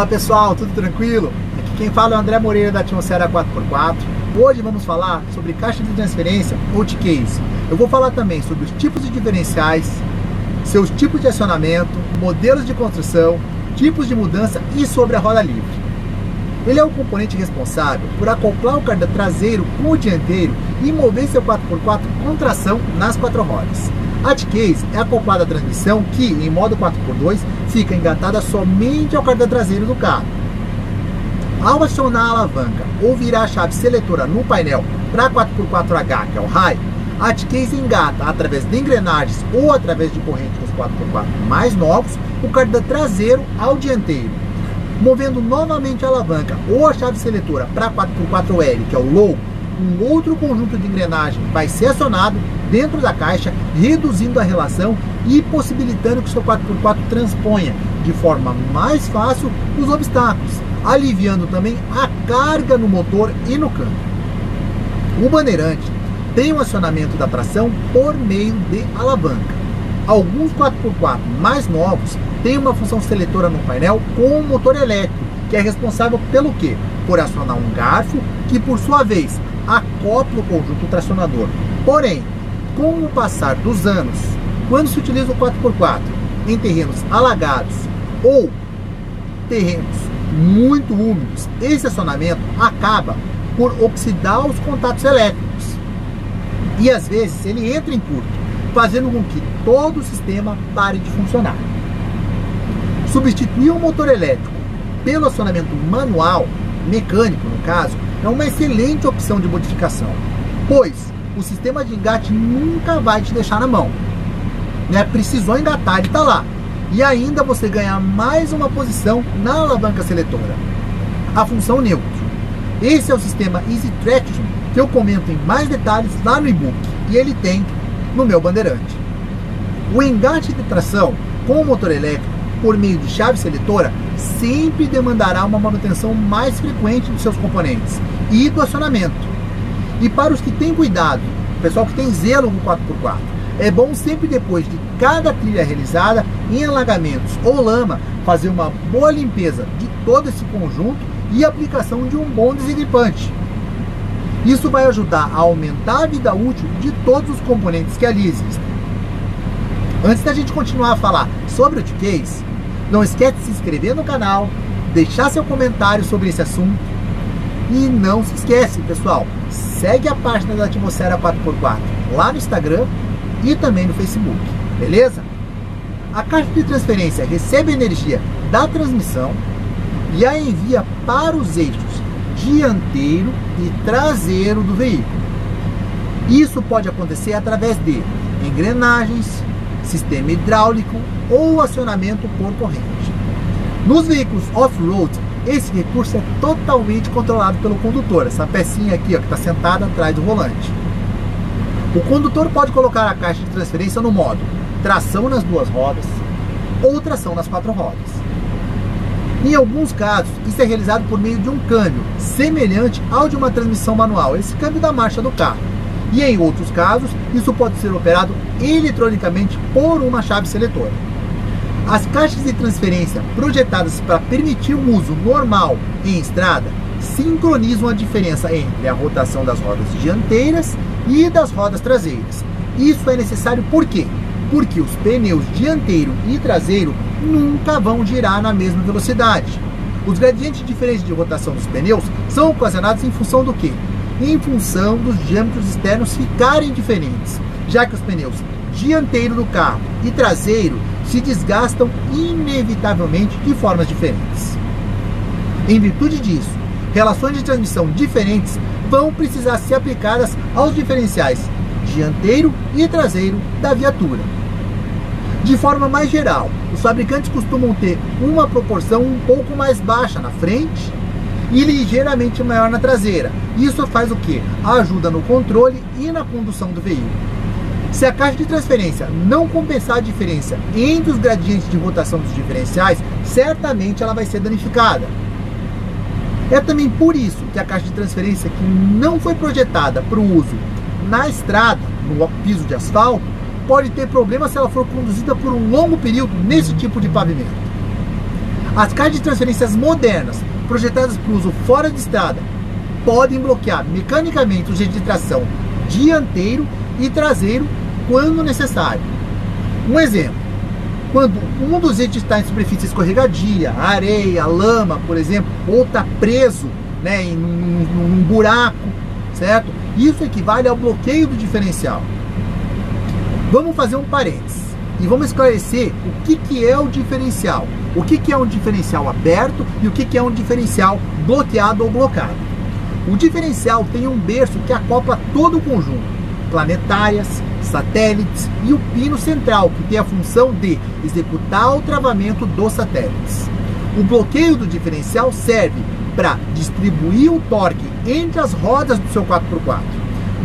Fala pessoal, tudo tranquilo? Aqui quem fala é o André Moreira da Atmosfera 4x4. Hoje vamos falar sobre caixa de transferência ou T-Case. Eu vou falar também sobre os tipos de diferenciais, seus tipos de acionamento, modelos de construção, tipos de mudança e sobre a roda livre. Ele é o componente responsável por acoplar o cardan traseiro com o dianteiro e mover seu 4x4 com tração nas quatro rodas. A T-Case é acoplada à transmissão que, em modo 4x2, fica engatada somente ao cardan traseiro do carro. Ao acionar a alavanca ou virar a chave seletora no painel para 4x4H, que é o high, a T-Case engata através de engrenagens ou através de corrente dos 4x4 mais novos o cardan traseiro ao dianteiro. Movendo novamente a alavanca ou a chave seletora para 4x4L, que é o low, um outro conjunto de engrenagem vai ser acionado dentro da caixa, reduzindo a relação e possibilitando que o seu 4x4 transponha de forma mais fácil os obstáculos, aliviando também a carga no motor e no câmbio. O bandeirante tem o acionamento da tração por meio de alavanca. Alguns 4x4 mais novos têm uma função seletora no painel com um motor elétrico, que é responsável pelo quê? Por acionar um garfo, que por sua vez acopla o conjunto tracionador. Porém, com o passar dos anos, quando se utiliza o 4x4 em terrenos alagados ou terrenos muito úmidos, esse acionamento acaba por oxidar os contatos elétricos. E às vezes ele entra em curto, fazendo com que todo o sistema pare de funcionar. Substituir o motor elétrico pelo acionamento manual, mecânico no caso, é uma excelente opção de modificação, pois o sistema de engate nunca vai te deixar na mão. Precisou engatar, ele está lá. E ainda você ganha mais uma posição na alavanca seletora. A função neutro. Esse é o sistema Easy Traction que eu comento em mais detalhes lá no e-book, e ele tem no meu bandeirante. O engate de tração com o motor elétrico por meio de chave seletora sempre demandará uma manutenção mais frequente dos seus componentes e do acionamento. E para os que têm cuidado, o pessoal que tem zelo no 4x4, é bom sempre depois de cada trilha realizada em alagamentos ou lama, fazer uma boa limpeza de todo esse conjunto e aplicação de um bom desengripante. Isso vai ajudar a aumentar a vida útil de todos os componentes que ali existem. Antes da gente continuar a falar sobre o T-Case, não esquece de se inscrever no canal, deixar seu comentário sobre esse assunto e não se esquece, pessoal, segue a página da Atmosfera 4x4 lá no Instagram e também no Facebook, beleza? A caixa de transferência recebe energia da transmissão e a envia para os eixos dianteiro e traseiro do veículo. Isso pode acontecer através de engrenagens, sistema hidráulico ou acionamento por corrente. Nos veículos off-road, esse recurso é totalmente controlado pelo condutor, essa pecinha aqui ó, que está sentada atrás do volante. O condutor pode colocar a caixa de transferência no modo tração nas duas rodas ou tração nas quatro rodas. Em alguns casos, isso é realizado por meio de um câmbio semelhante ao de uma transmissão manual, esse câmbio da marcha do carro. E em outros casos, isso pode ser operado eletronicamente por uma chave seletora. As caixas de transferência projetadas para permitir o uso normal em estrada sincronizam a diferença entre a rotação das rodas dianteiras e das rodas traseiras. Isso é necessário por quê? Porque os pneus dianteiro e traseiro nunca vão girar na mesma velocidade. Os gradientes diferentes de rotação dos pneus são ocasionados em função do quê? Em função dos diâmetros externos ficarem diferentes, já que os pneus dianteiro do carro e traseiro se desgastam inevitavelmente de formas diferentes. Em virtude disso, relações de transmissão diferentes vão precisar ser aplicadas aos diferenciais dianteiro e traseiro da viatura. De forma mais geral, os fabricantes costumam ter uma proporção um pouco mais baixa na frente e ligeiramente maior na traseira. Isso faz o que? Ajuda no controle e na condução do veículo. Se a caixa de transferência não compensar a diferença entre os gradientes de rotação dos diferenciais, certamente ela vai ser danificada. É também por isso que a caixa de transferência que não foi projetada para o uso na estrada, no piso de asfalto, pode ter problema se ela for conduzida por um longo período nesse tipo de pavimento. As caixas de transferências modernas, projetadas para uso fora de estrada, podem bloquear mecanicamente os eixos de tração dianteiro e traseiro quando necessário. Um exemplo, quando um dos eixos está em superfície escorregadia, areia, lama, por exemplo, ou está preso, né, em um buraco, certo? Isso equivale ao bloqueio do diferencial. Vamos fazer um parênteses e vamos esclarecer o que é o diferencial. O que é um diferencial aberto e o que é um diferencial bloqueado ou blocado. O diferencial tem um berço que acopla todo o conjunto, planetárias, satélites e o pino central, que tem a função de executar o travamento dos satélites. O bloqueio do diferencial serve para distribuir o torque entre as rodas do seu 4x4.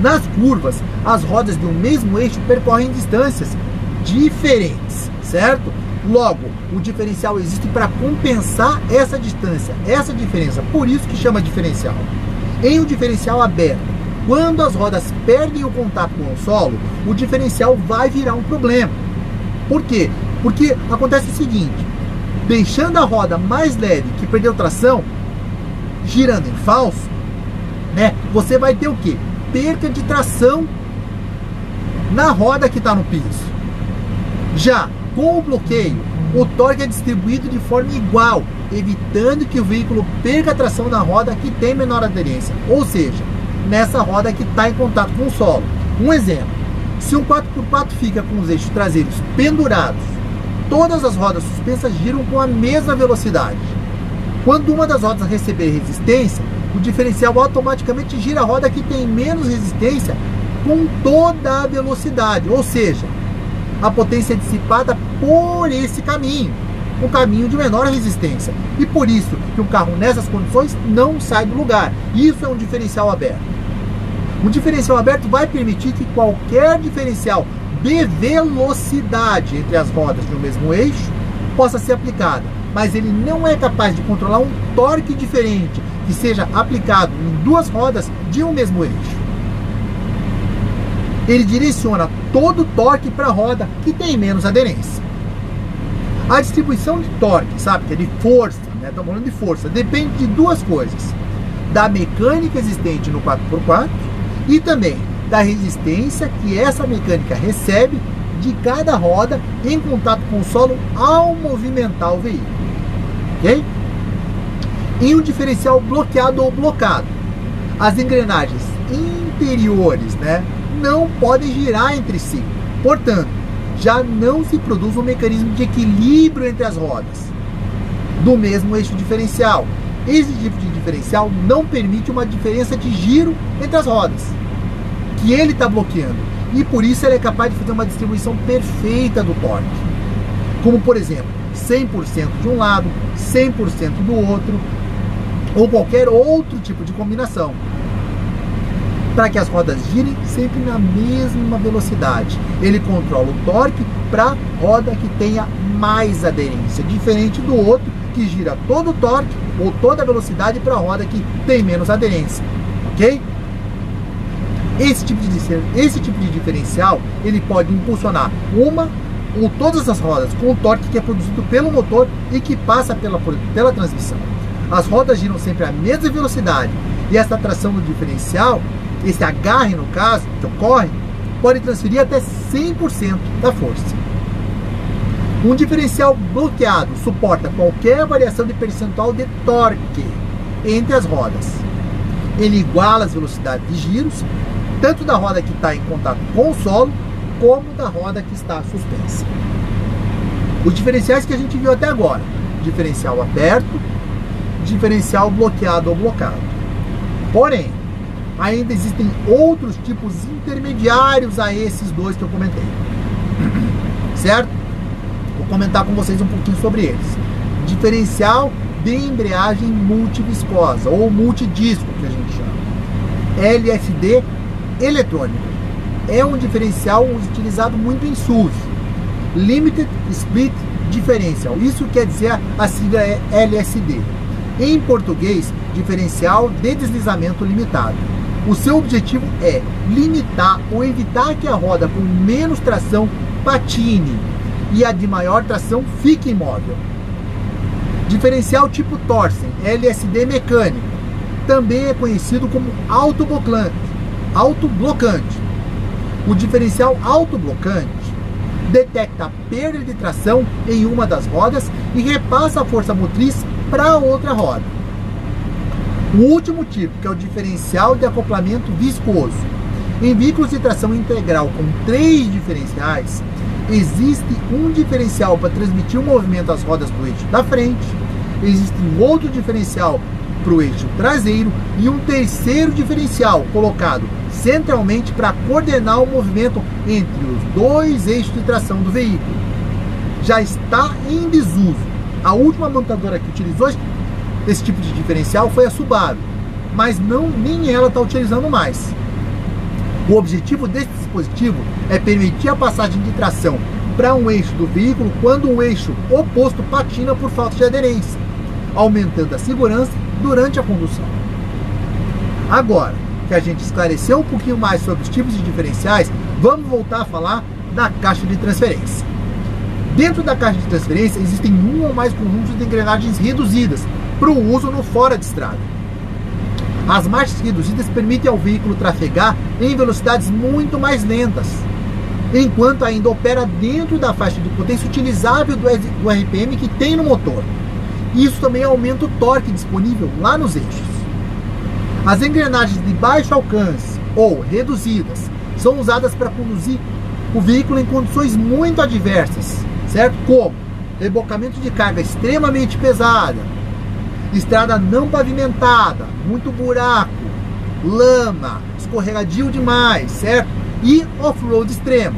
Nas curvas, as rodas de um mesmo eixo percorrem distâncias diferentes, certo? Logo, o diferencial existe para compensar essa distância, essa diferença, por isso que chama diferencial. Em um diferencial aberto, quando as rodas perdem o contato com o solo, o diferencial vai virar um problema. Por quê? Porque acontece o seguinte, deixando a roda mais leve que perdeu tração, girando em falso, né, você vai ter o quê? Perca de tração na roda que está no piso. Já com o bloqueio, o torque é distribuído de forma igual, evitando que o veículo perca a tração na roda que tem menor aderência, ou seja, nessa roda que está em contato com o solo. Um exemplo, se um 4x4 fica com os eixos traseiros pendurados, todas as rodas suspensas giram com a mesma velocidade. Quando uma das rodas receber resistência, o diferencial automaticamente gira a roda que tem menos resistência com toda a velocidade, ou seja, a potência é dissipada por esse caminho, um caminho de menor resistência. E por isso que um carro nessas condições não sai do lugar. Isso é um diferencial aberto. Um diferencial aberto vai permitir que qualquer diferencial de velocidade entre as rodas de um mesmo eixo possa ser aplicada, mas ele não é capaz de controlar um torque diferente que seja aplicado em duas rodas de um mesmo eixo. Ele direciona todo o torque para a roda que tem menos aderência. A distribuição de torque, sabe, que é de força, né? Estamos falando de força, depende de duas coisas: da mecânica existente no 4x4 e também da resistência que essa mecânica recebe de cada roda em contato com o solo ao movimentar o veículo. Ok? Em um diferencial bloqueado ou blocado, as engrenagens interiores, né, não podem girar entre si. Portanto, já não se produz um mecanismo de equilíbrio entre as rodas do mesmo eixo diferencial. Esse tipo de diferencial não permite uma diferença de giro entre as rodas que ele está bloqueando, e por isso ele é capaz de fazer uma distribuição perfeita do torque, como por exemplo 100% de um lado, 100% do outro, ou qualquer outro tipo de combinação, para que as rodas girem sempre na mesma velocidade. Ele controla o torque para a roda que tenha mais aderência, diferente do outro que gira todo o torque ou toda a velocidade para a roda que tem menos aderência, ok? Esse tipo de diferencial, ele pode impulsionar uma ou todas as rodas com o torque que é produzido pelo motor e que passa pela transmissão. As rodas giram sempre à mesma velocidade e essa tração no diferencial, esse agarre no caso, que ocorre, pode transferir até 100% da força. Um diferencial bloqueado suporta qualquer variação de percentual de torque entre as rodas. Ele iguala as velocidades de giros, tanto da roda que está em contato com o solo, como da roda que está suspensa. Os diferenciais que a gente viu até agora: diferencial aberto, diferencial bloqueado ou blocado. Porém, ainda existem outros tipos intermediários a esses dois que eu comentei, certo? Vou comentar com vocês um pouquinho sobre eles. Diferencial de embreagem multiviscosa ou multidisco, que a gente chama. LSD eletrônico. É um diferencial utilizado muito em SUV. Limited Split Differential. Isso quer dizer, a sigla é LSD. Em português, diferencial de deslizamento limitado. O seu objetivo é limitar ou evitar que a roda com menos tração patine e a de maior tração fique imóvel. Diferencial tipo Thorsen, LSD mecânico, também é conhecido como autoblocante. O diferencial autoblocante detecta a perda de tração em uma das rodas e repassa a força motriz para outra roda. O último tipo, que é o diferencial de acoplamento viscoso. Em veículos de tração integral com 3 diferenciais, existe um diferencial para transmitir o movimento às rodas do eixo da frente, existe um outro diferencial para o eixo traseiro e um terceiro diferencial colocado centralmente para coordenar o movimento entre os 2 eixos de tração do veículo. Já está em desuso. A última montadora que utilizou esse tipo de diferencial foi a Subaru, mas nem ela está utilizando mais. O objetivo desse dispositivo é permitir a passagem de tração para um eixo do veículo quando o eixo oposto patina por falta de aderência, aumentando a segurança durante a condução. Agora que a gente esclareceu um pouquinho mais sobre os tipos de diferenciais, vamos voltar a falar da caixa de transferência. Dentro da caixa de transferência existem um ou mais conjuntos de engrenagens reduzidas para o uso no fora de estrada. As marchas reduzidas permitem ao veículo trafegar em velocidades muito mais lentas, enquanto ainda opera dentro da faixa de potência utilizável do RPM que tem no motor. Isso também aumenta o torque disponível lá nos eixos. As engrenagens de baixo alcance ou reduzidas são usadas para conduzir o veículo em condições muito adversas, certo? Como rebocamento de carga extremamente pesada, estrada não pavimentada, muito buraco, lama, escorregadio demais, certo? E off-road extremo.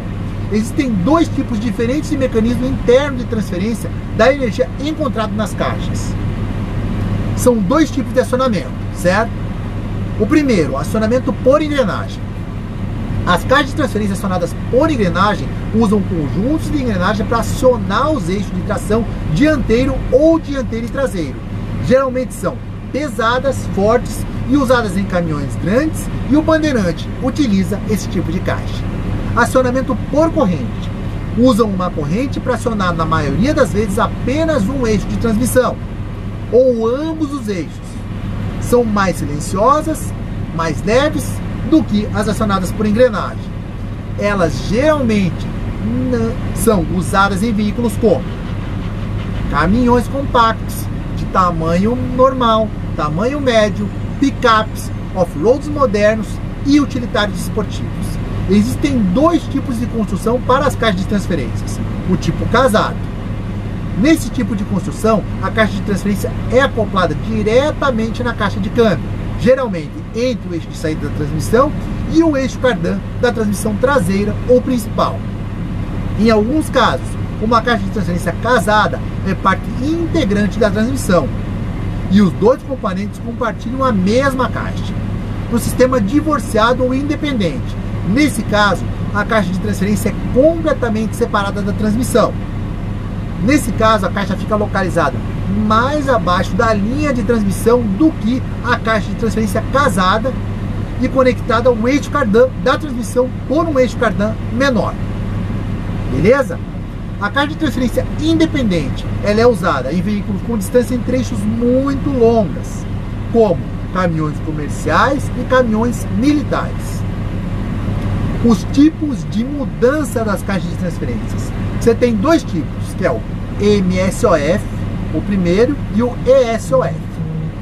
Existem 2 tipos diferentes de mecanismo interno de transferência da energia encontrado nas caixas. São 2 tipos de acionamento, certo? O primeiro, acionamento por engrenagem. As caixas de transferência acionadas por engrenagem usam conjuntos de engrenagem para acionar os eixos de tração dianteiro ou dianteiro e traseiro. Geralmente são pesadas, fortes e usadas em caminhões grandes, e o bandeirante utiliza esse tipo de caixa. Acionamento por corrente. Usam uma corrente para acionar, na maioria das vezes, apenas um eixo de transmissão, ou ambos os eixos. São mais silenciosas, mais leves do que as acionadas por engrenagem. Elas geralmente são usadas em veículos como caminhões compactos, de tamanho normal, tamanho médio, picapes, off-roads modernos e utilitários esportivos. Existem 2 tipos de construção para as caixas de transferências. O tipo casado. Nesse tipo de construção, a caixa de transferência é acoplada diretamente na caixa de câmbio, geralmente entre o eixo de saída da transmissão e o eixo cardan da transmissão traseira ou principal. Em alguns casos, uma caixa de transferência casada é parte integrante da transmissão e os 2 componentes compartilham a mesma caixa. No sistema divorciado ou independente, nesse caso, a caixa de transferência é completamente separada da transmissão. Nesse caso, a caixa fica localizada mais abaixo da linha de transmissão do que a caixa de transferência casada e conectada ao eixo cardan da transmissão por um eixo cardan menor. Beleza? A caixa de transferência independente, ela é usada em veículos com distância entre eixos muito longas, como caminhões comerciais e caminhões militares. Os tipos de mudança das caixas de transferências. Você tem 2 tipos, que é o MSOF, o primeiro, e o ESOF.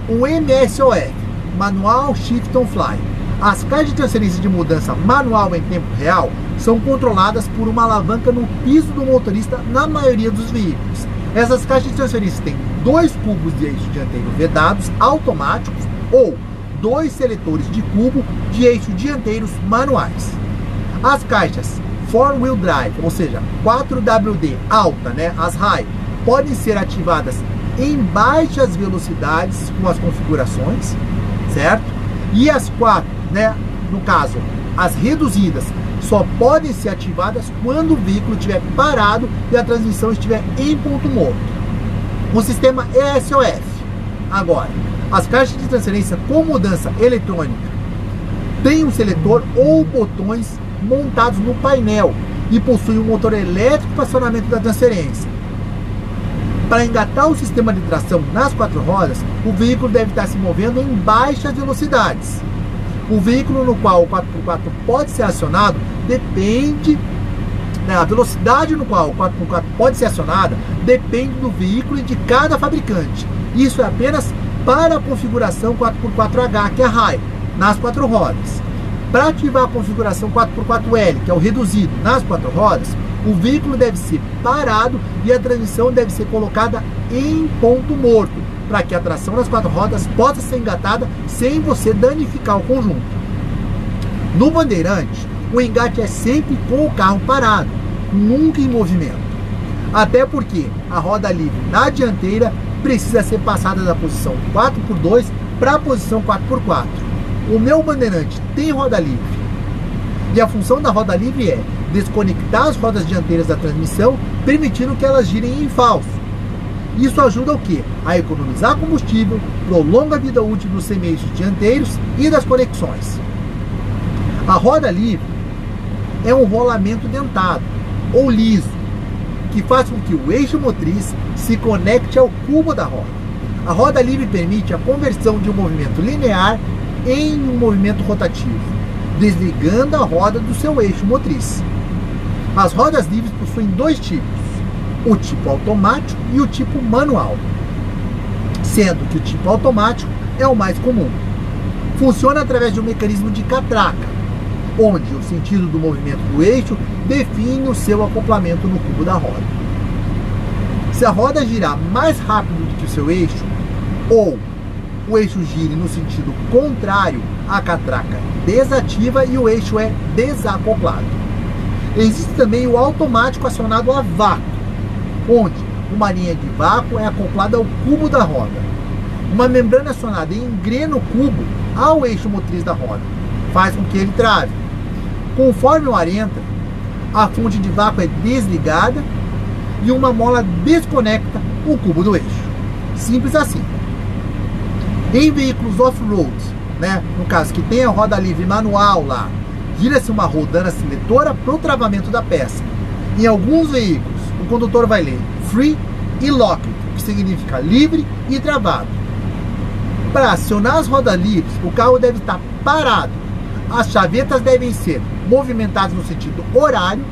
O MSOF, Manual Shift on Fly. As caixas de transferência de mudança manual em tempo real são controladas por uma alavanca no piso do motorista na maioria dos veículos. Essas caixas de transferência têm 2 cubos de eixo dianteiro vedados automáticos ou 2 seletores de cubo de eixo dianteiros manuais. As caixas 4-wheel drive, ou seja, 4WD alta, as high, podem ser ativadas em baixas velocidades com as configurações, certo? E as 4, no caso, as reduzidas, só podem ser ativadas quando o veículo estiver parado e a transmissão estiver em ponto morto. O sistema ESOF. Agora, as caixas de transferência com mudança eletrônica têm um seletor ou botões montados no painel e possuem um motor elétrico para acionamento da transferência. Para engatar o sistema de tração nas 4 rodas, o veículo deve estar se movendo em baixas velocidades. O veículo no qual o 4x4 pode ser acionado depende, a velocidade no qual o 4x4 pode ser acionada depende do veículo e de cada fabricante. Isso é apenas para a configuração 4x4H, que é high, nas 4 rodas. Para ativar a configuração 4x4L, que é o reduzido, nas 4 rodas, o veículo deve ser parado e a transmissão deve ser colocada em ponto morto, para que a tração nas 4 rodas possa ser engatada sem você danificar o conjunto. No Bandeirante, o engate é sempre com o carro parado, nunca em movimento. Até porque a roda livre na dianteira precisa ser passada da posição 4x2 para a posição 4x4. O meu Bandeirante tem roda livre. E a função da roda livre é desconectar as rodas dianteiras da transmissão, permitindo que elas girem em falso. Isso ajuda o quê? A economizar combustível, prolonga a vida útil dos semeixos dianteiros e das conexões. A roda livre é um rolamento dentado ou liso, que faz com que o eixo motriz se conecte ao cubo da roda. A roda livre permite a conversão de um movimento linear em um movimento rotativo, desligando a roda do seu eixo motriz. As rodas livres possuem 2 tipos, o tipo automático e o tipo manual, sendo que o tipo automático é o mais comum. Funciona através de um mecanismo de catraca, onde o sentido do movimento do eixo define o seu acoplamento no cubo da roda. Se a roda girar mais rápido do que o seu eixo, ou o eixo gire no sentido contrário, a catraca desativa e o eixo é desacoplado. Existe também o automático acionado a vácuo, onde uma linha de vácuo é acoplada ao cubo da roda. Uma membrana acionada engrena o cubo ao eixo motriz da roda, faz com que ele trave. Conforme o ar entra, a fonte de vácuo é desligada e uma mola desconecta o cubo do eixo. Simples assim. Em veículos off-road, no caso que tem a roda livre manual lá, gira-se uma rodana seletora para o travamento da peça. Em alguns veículos, o condutor vai ler free e locked, que significa livre e travado. Para acionar as rodas livres, o carro deve estar parado. As chavetas devem ser movimentadas no sentido horário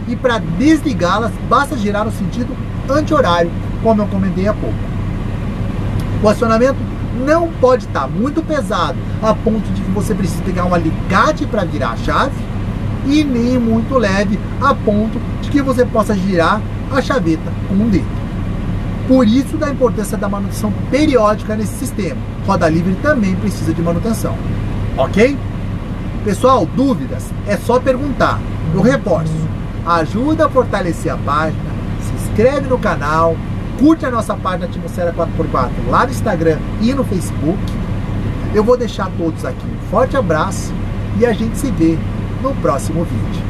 e para desligá-las basta girar no sentido anti-horário, como eu comentei há pouco. O acionamento não pode estar muito pesado a ponto de que você precise pegar um alicate para virar a chave e nem muito leve a ponto de que você possa girar a chaveta com um dedo. Por isso da importância da manutenção periódica nesse sistema. Roda livre também precisa de manutenção. Ok? Pessoal, dúvidas? É só perguntar. Eu reforço. Ajuda a fortalecer a página, se inscreve no canal, curte a nossa página Atmosfera 4x4 lá no Instagram e no Facebook. Eu vou deixar todos aqui um forte abraço e a gente se vê no próximo vídeo.